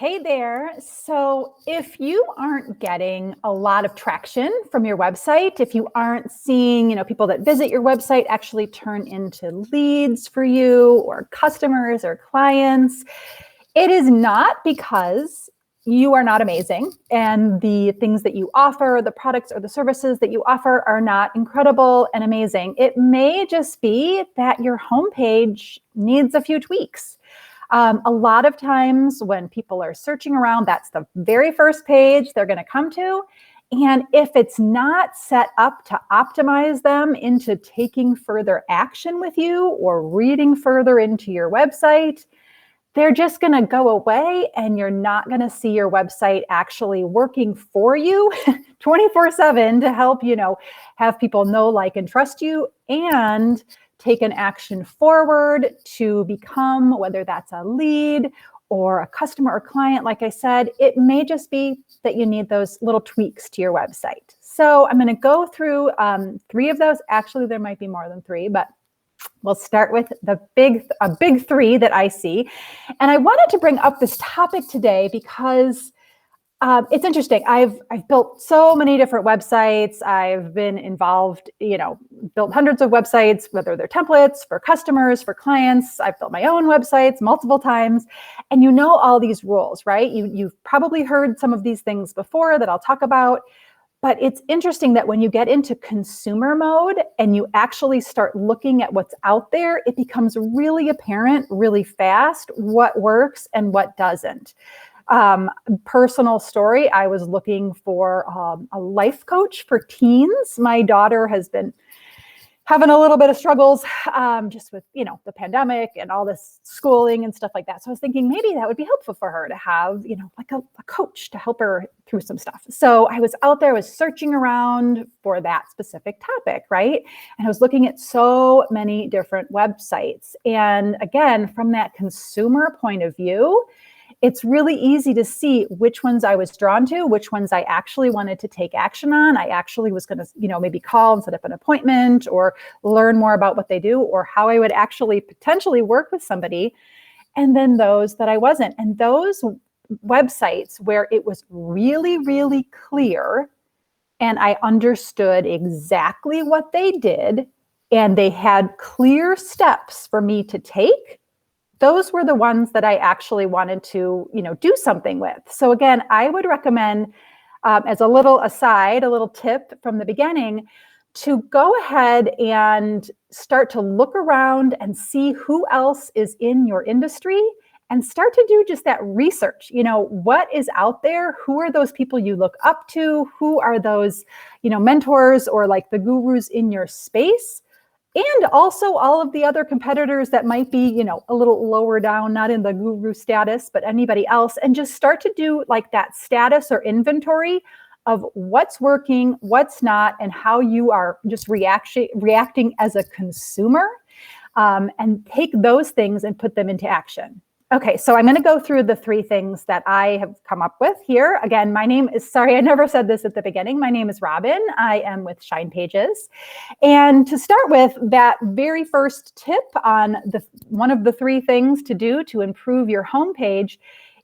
Hey there. So if you aren't getting a lot of traction from your website, if you aren't seeing, people that visit your website actually turn into leads for you or customers or clients, it is not because you are not amazing and the things that you offer, the products or the services that you offer are not incredible and amazing. It may just be that your homepage needs a few tweaks. A lot of times when people are searching around, that's the very first page they're going to come to. And if it's not set up to optimize them into taking further action with you or reading further into your website, they're just going to go away and you're not going to see your website actually working for you 24/7 to help, have people know, like, and trust you and take an action forward to become, whether that's a lead or a customer or client. Like I said, it may just be that you need those little tweaks to your website. So I'm going to go through 3 of those. Actually, there might be more than 3, but we'll start with the big three that I see. And I wanted to bring up this topic today because it's interesting. I've built so many different websites. I've been involved, built hundreds of websites, whether they're templates for customers, for clients. I've built my own websites multiple times. And all these rules, right? You've probably heard some of these things before that I'll talk about. But it's interesting that when you get into consumer mode and you actually start looking at what's out there, it becomes really apparent really fast what works and what doesn't. Personal story, I was looking for a life coach for teens. My daughter has been having a little bit of struggles just with, the pandemic and all this schooling and stuff like that. So I was thinking maybe that would be helpful for her to have, like a coach to help her through some stuff. So I was out there, I was searching around for that specific topic, right? And I was looking at so many different websites. And again, from that consumer point of view, it's really easy to see which ones I was drawn to, which ones I actually wanted to take action on. I actually was going to, maybe call and set up an appointment or learn more about what they do or how I would actually potentially work with somebody. And then those that I wasn't. And those websites where it was really, really clear and I understood exactly what they did and they had clear steps for me to take, those were the ones that I actually wanted to, do something with. So again, I would recommend, as a little aside, a little tip from the beginning, to go ahead and start to look around and see who else is in your industry and start to do just that research. What is out there? Who are those people you look up to? Who are those, mentors or like the gurus in your space? And also all of the other competitors that might be, a little lower down, not in the guru status, but anybody else, and just start to do like that status or inventory of what's working, what's not, and how you are just reacting as a consumer, and take those things and put them into action. Okay, so I'm going to go through the 3 things that I have come up with here. Again, my name is, sorry, I never said this at the beginning. My name is Robin. I am with Shine Pages. And to start with, that very first tip on one of the 3 things to do to improve your homepage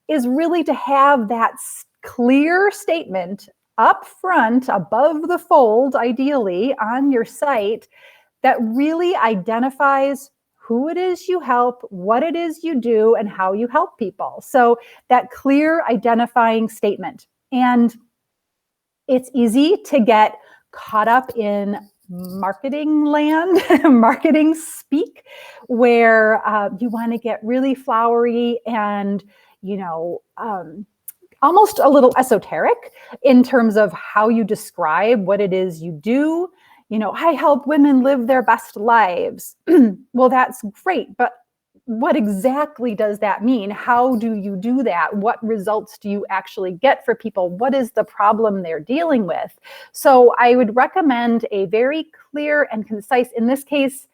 is really to have that clear statement up front, above the fold, ideally, on your site that really identifies who it is you help, what it is you do, and how you help people. So that clear identifying statement. And it's easy to get caught up in marketing land, marketing speak, where you want to get really flowery and, almost a little esoteric in terms of how you describe what it is you do. I help women live their best lives. Well, that's great, but what exactly does that mean? How do you do that? What results do you actually get for people? What is the problem they're dealing with? So I would recommend a very clear and concise, in this case,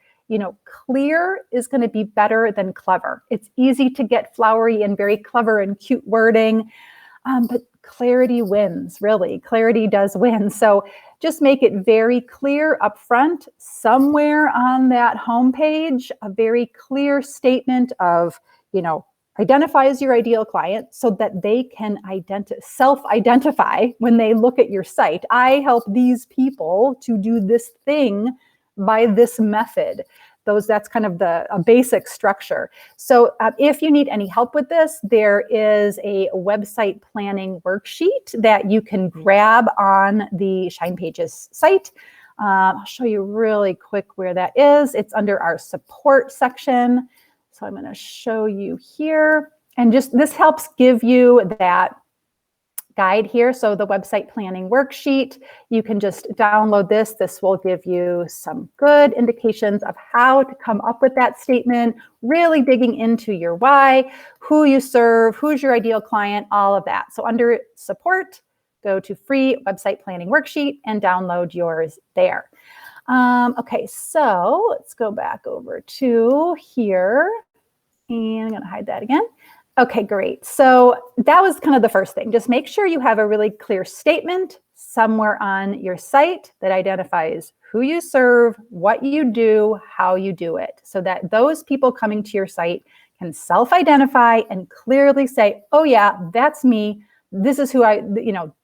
clear is going to be better than clever. It's easy to get flowery and very clever and cute wording, but clarity wins, really. Clarity does win. So just make it very clear up front, somewhere on that homepage, a very clear statement of, identifies your ideal client so that they can self-identify when they look at your site. I help these people to do this thing by this method. That's kind of a basic structure. So if you need any help with this, there is a website planning worksheet that you can grab on the Shine Pages site. I'll show you really quick where that is. It's under our support section. So I'm going to show you here. And just this helps give you that guide here. So the website planning worksheet, you can just download this. This will give you some good indications of how to come up with that statement, really digging into your why, who you serve, who's your ideal client, all of that. So under support, go to free website planning worksheet and download yours there. Okay, so let's go back over to here. And I'm going to hide that again. Okay, great. So that was kind of the first thing. Just make sure you have a really clear statement somewhere on your site that identifies who you serve, what you do, how you do it, so that those people coming to your site can self-identify and clearly say, oh yeah, that's me. This is who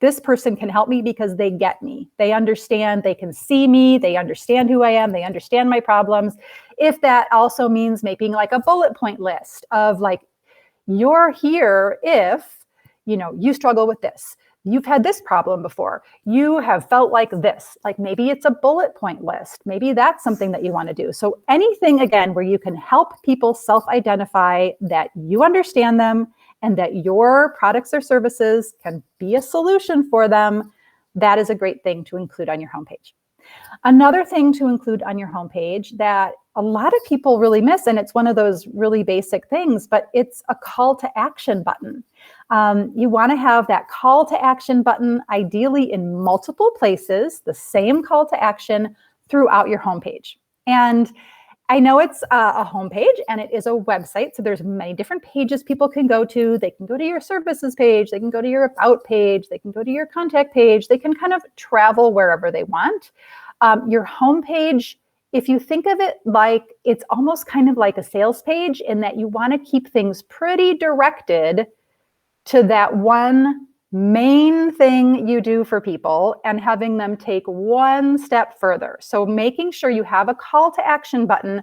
this person can help me because they get me. They understand, they can see me, they understand who I am, they understand my problems. If that also means making like a bullet point list of like, you're here if, you struggle with this. You've had this problem before. You have felt like this. Like maybe it's a bullet point list. Maybe that's something that you want to do. So anything, again, where you can help people self-identify that you understand them and that your products or services can be a solution for them, that is a great thing to include on your homepage. Another thing to include on your homepage that a lot of people really miss, and it's one of those really basic things, but it's a call to action button. You want to have that call to action button, ideally in multiple places, the same call to action throughout your homepage. And I know it's a homepage and it is a website, so there's many different pages people can go to. They can go to your services page, they can go to your about page, they can go to your contact page, they can kind of travel wherever they want. Your homepage, if you think of it like it's almost kind of like a sales page in that you want to keep things pretty directed to that one main thing you do for people and having them take one step further. So making sure you have a call to action button,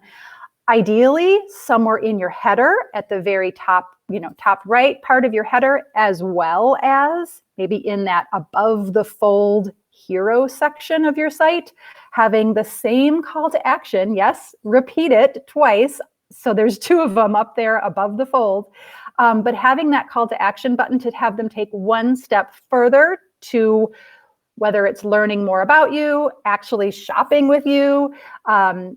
ideally somewhere in your header at the very top, top right part of your header, as well as maybe in that above the fold hero section of your site, having the same call to action. Yes, repeat it twice. So there's two of them up there above the fold. But having that call to action button to have them take one step further to whether it's learning more about you, actually shopping with you,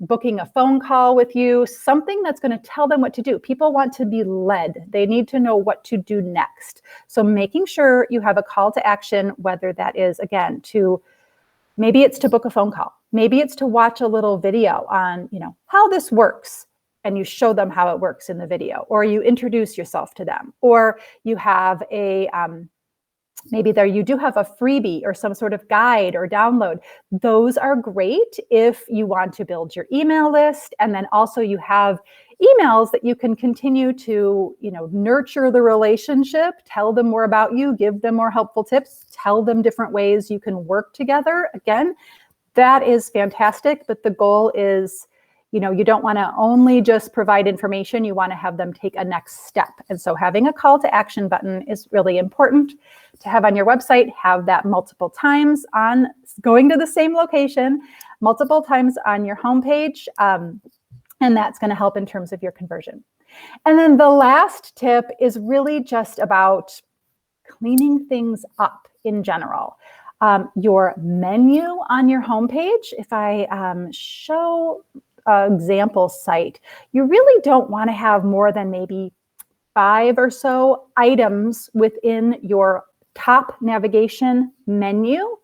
booking a phone call with you, something that's going to tell them what to do. People want to be led. They need to know what to do next. So making sure you have a call to action, whether that is, again, maybe it's to book a phone call. Maybe it's to watch a little video on, how this works. And you show them how it works in the video, or you introduce yourself to them, or you have maybe you do have a freebie or some sort of guide or download. Those are great if you want to build your email list. And then also you have emails that you can continue to, nurture the relationship, tell them more about you, give them more helpful tips, tell them different ways you can work together. Again, that is fantastic. But the goal is, you don't want to only just provide information. You want to have them take a next step. And so having a call to action button is really important to have on your website. Have that multiple times on going to the same location, multiple times on your homepage. And that's going to help in terms of your conversion. And then the last tip is really just about cleaning things up in general. Your menu on your homepage, if I show example site, you really don't want to have more than maybe 5 or so items within your top navigation menu.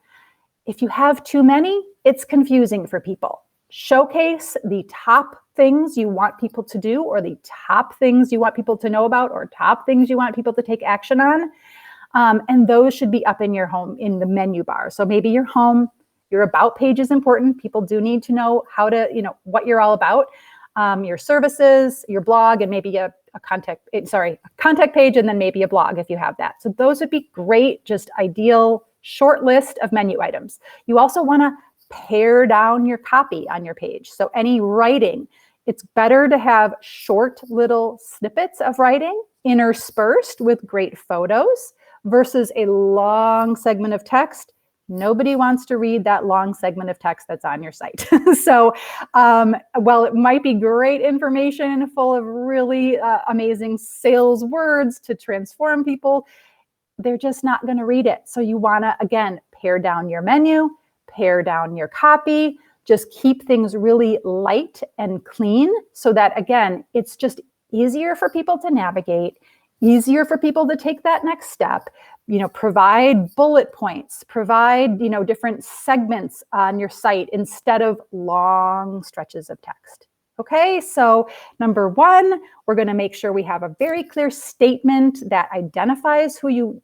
If you have too many, it's confusing for people. Showcase the top things you want people to do, or the top things you want people to know about, or top things you want people to take action on. And those should be up in your home in the menu bar. So maybe your home, your about page is important. People do need to know how to, what you're all about. your services, your blog, and maybe a contact page, and then maybe a blog if you have that. So those would be great, just ideal short list of menu items. You also want to pare down your copy on your page. So any writing, it's better to have short little snippets of writing interspersed with great photos versus a long segment of text. Nobody wants to read that long segment of text that's on your site. So while it might be great information full of really amazing sales words to transform people, they're just not going to read it. So you want to, again, pare down your menu, pare down your copy, just keep things really light and clean so that, again, it's just easier for people to navigate, easier for people to take that next step. Provide bullet points, provide, different segments on your site instead of long stretches of text. Okay, so number one, we're going to make sure we have a very clear statement that identifies who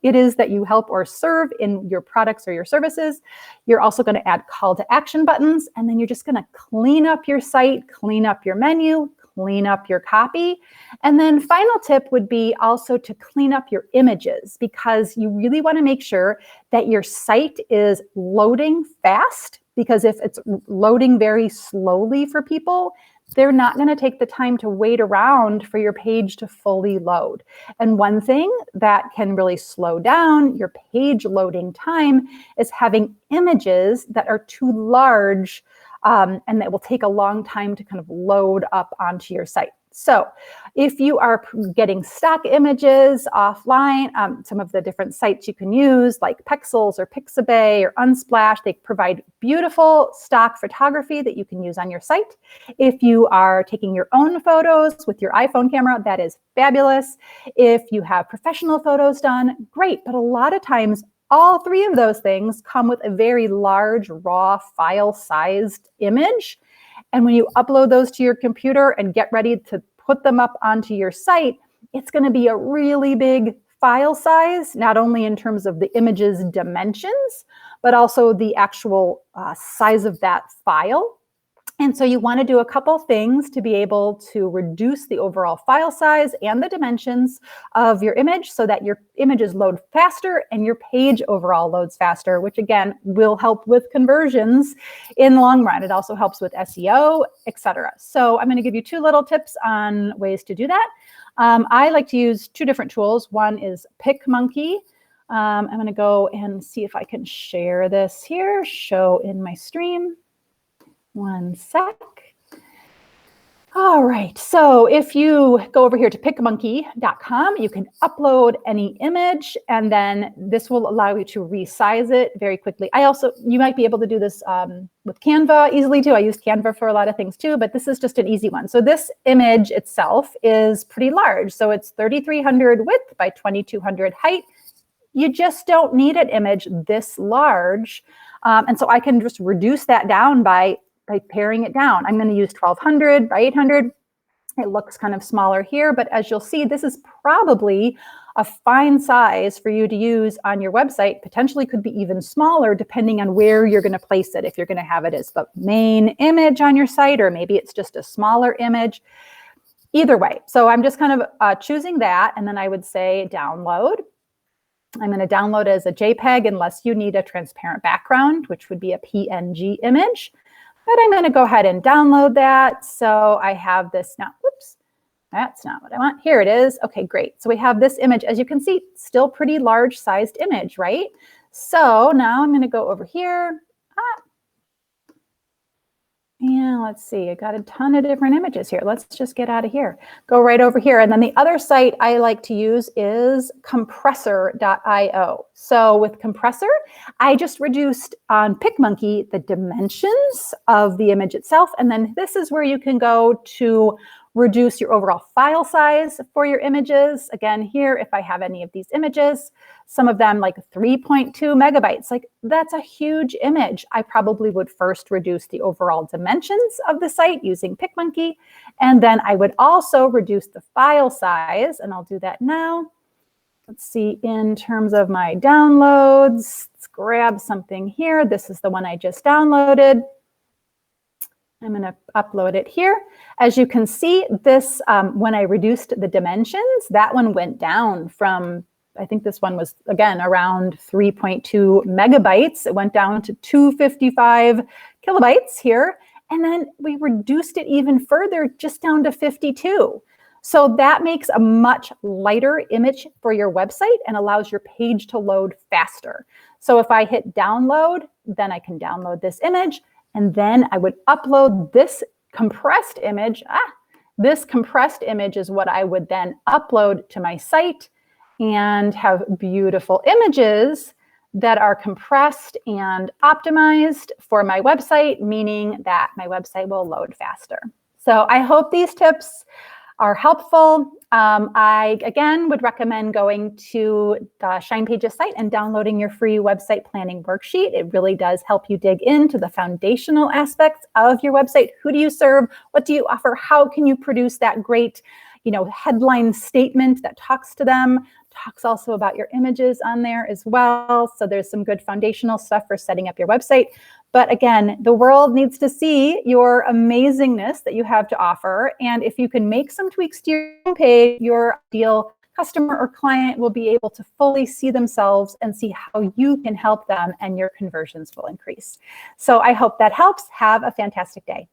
it is that you help or serve in your products or your services. You're also going to add call to action buttons, and then you're just going to clean up your site, clean up your menu, clean up your copy. And then final tip would be also to clean up your images, because you really want to make sure that your site is loading fast, because if it's loading very slowly for people, they're not going to take the time to wait around for your page to fully load. And one thing that can really slow down your page loading time is having images that are too large and that will take a long time to kind of load up onto your site. So if you are getting stock images offline, some of the different sites you can use like Pexels or Pixabay or Unsplash, they provide beautiful stock photography that you can use on your site. If you are taking your own photos with your iPhone camera, that is fabulous. If you have professional photos done, great. But a lot of times, all three of those things come with a very large, raw, file-sized image. And when you upload those to your computer and get ready to put them up onto your site, it's going to be a really big file size, not only in terms of the image's dimensions, but also the actual size of that file. And so you want to do a couple things to be able to reduce the overall file size and the dimensions of your image so that your images load faster and your page overall loads faster, which again will help with conversions in the long run. It also helps with SEO, etc. So I'm going to give you two little tips on ways to do that. I like to use two different tools. One is PicMonkey. I'm going to go and see if I can share this here, show in my stream. One sec. All right, so if you go over here to picmonkey.com, you can upload any image, and then this will allow you to resize it very quickly. You might be able to do this with Canva easily too. I use Canva for a lot of things too, but this is just an easy one. So this image itself is pretty large. So it's 3,300 width by 2,200 height. You just don't need an image this large. And so I can just reduce that down by paring it down. I'm going to use 1,200 by 800. It looks kind of smaller here, but as you'll see, this is probably a fine size for you to use on your website. Potentially could be even smaller depending on where you're going to place it. If you're going to have it as the main image on your site, or maybe it's just a smaller image. Either way. So I'm just kind of choosing that, and then I would say download. I'm going to download as a JPEG unless you need a transparent background, which would be a PNG image. But I'm going to go ahead and download that. So I have this now. Oops, that's not what I want. Here it is. Okay, great. So we have this image. As you can see, still pretty large sized image, right? So now I'm going to go over here. And let's see, I got a ton of different images here. Let's just get out of here. Go right over here. And then the other site I like to use is compressor.io. So with Compressor, I just reduced on PicMonkey the dimensions of the image itself. And then this is where you can go to reduce your overall file size for your images. Again, here, if I have any of these images, some of them like 3.2 megabytes, like that's a huge image. I probably would first reduce the overall dimensions of the site using PicMonkey. And then I would also reduce the file size, and I'll do that now. Let's see, in terms of my downloads, let's grab something here. This is the one I just downloaded. I'm going to upload it here. As you can see, this, when I reduced the dimensions, that one went down from, I think this one was, again, around 3.2 megabytes. It went down to 255 kilobytes here. And then we reduced it even further, just down to 52. So that makes a much lighter image for your website and allows your page to load faster. So if I hit download, then I can download this image, and then I would upload this compressed image. This compressed image is what I would then upload to my site and have beautiful images that are compressed and optimized for my website, meaning that my website will load faster. So I hope these tips are helpful. I, again, would recommend going to the Shine Pages site and downloading your free website planning worksheet. It really does help you dig into the foundational aspects of your website. Who do you serve? What do you offer? How can you produce that great, headline statement that talks to them? Talks also about your images on there as well. So there's some good foundational stuff for setting up your website. But again, the world needs to see your amazingness that you have to offer. And if you can make some tweaks to your homepage, your ideal customer or client will be able to fully see themselves and see how you can help them, and your conversions will increase. So I hope that helps. Have a fantastic day.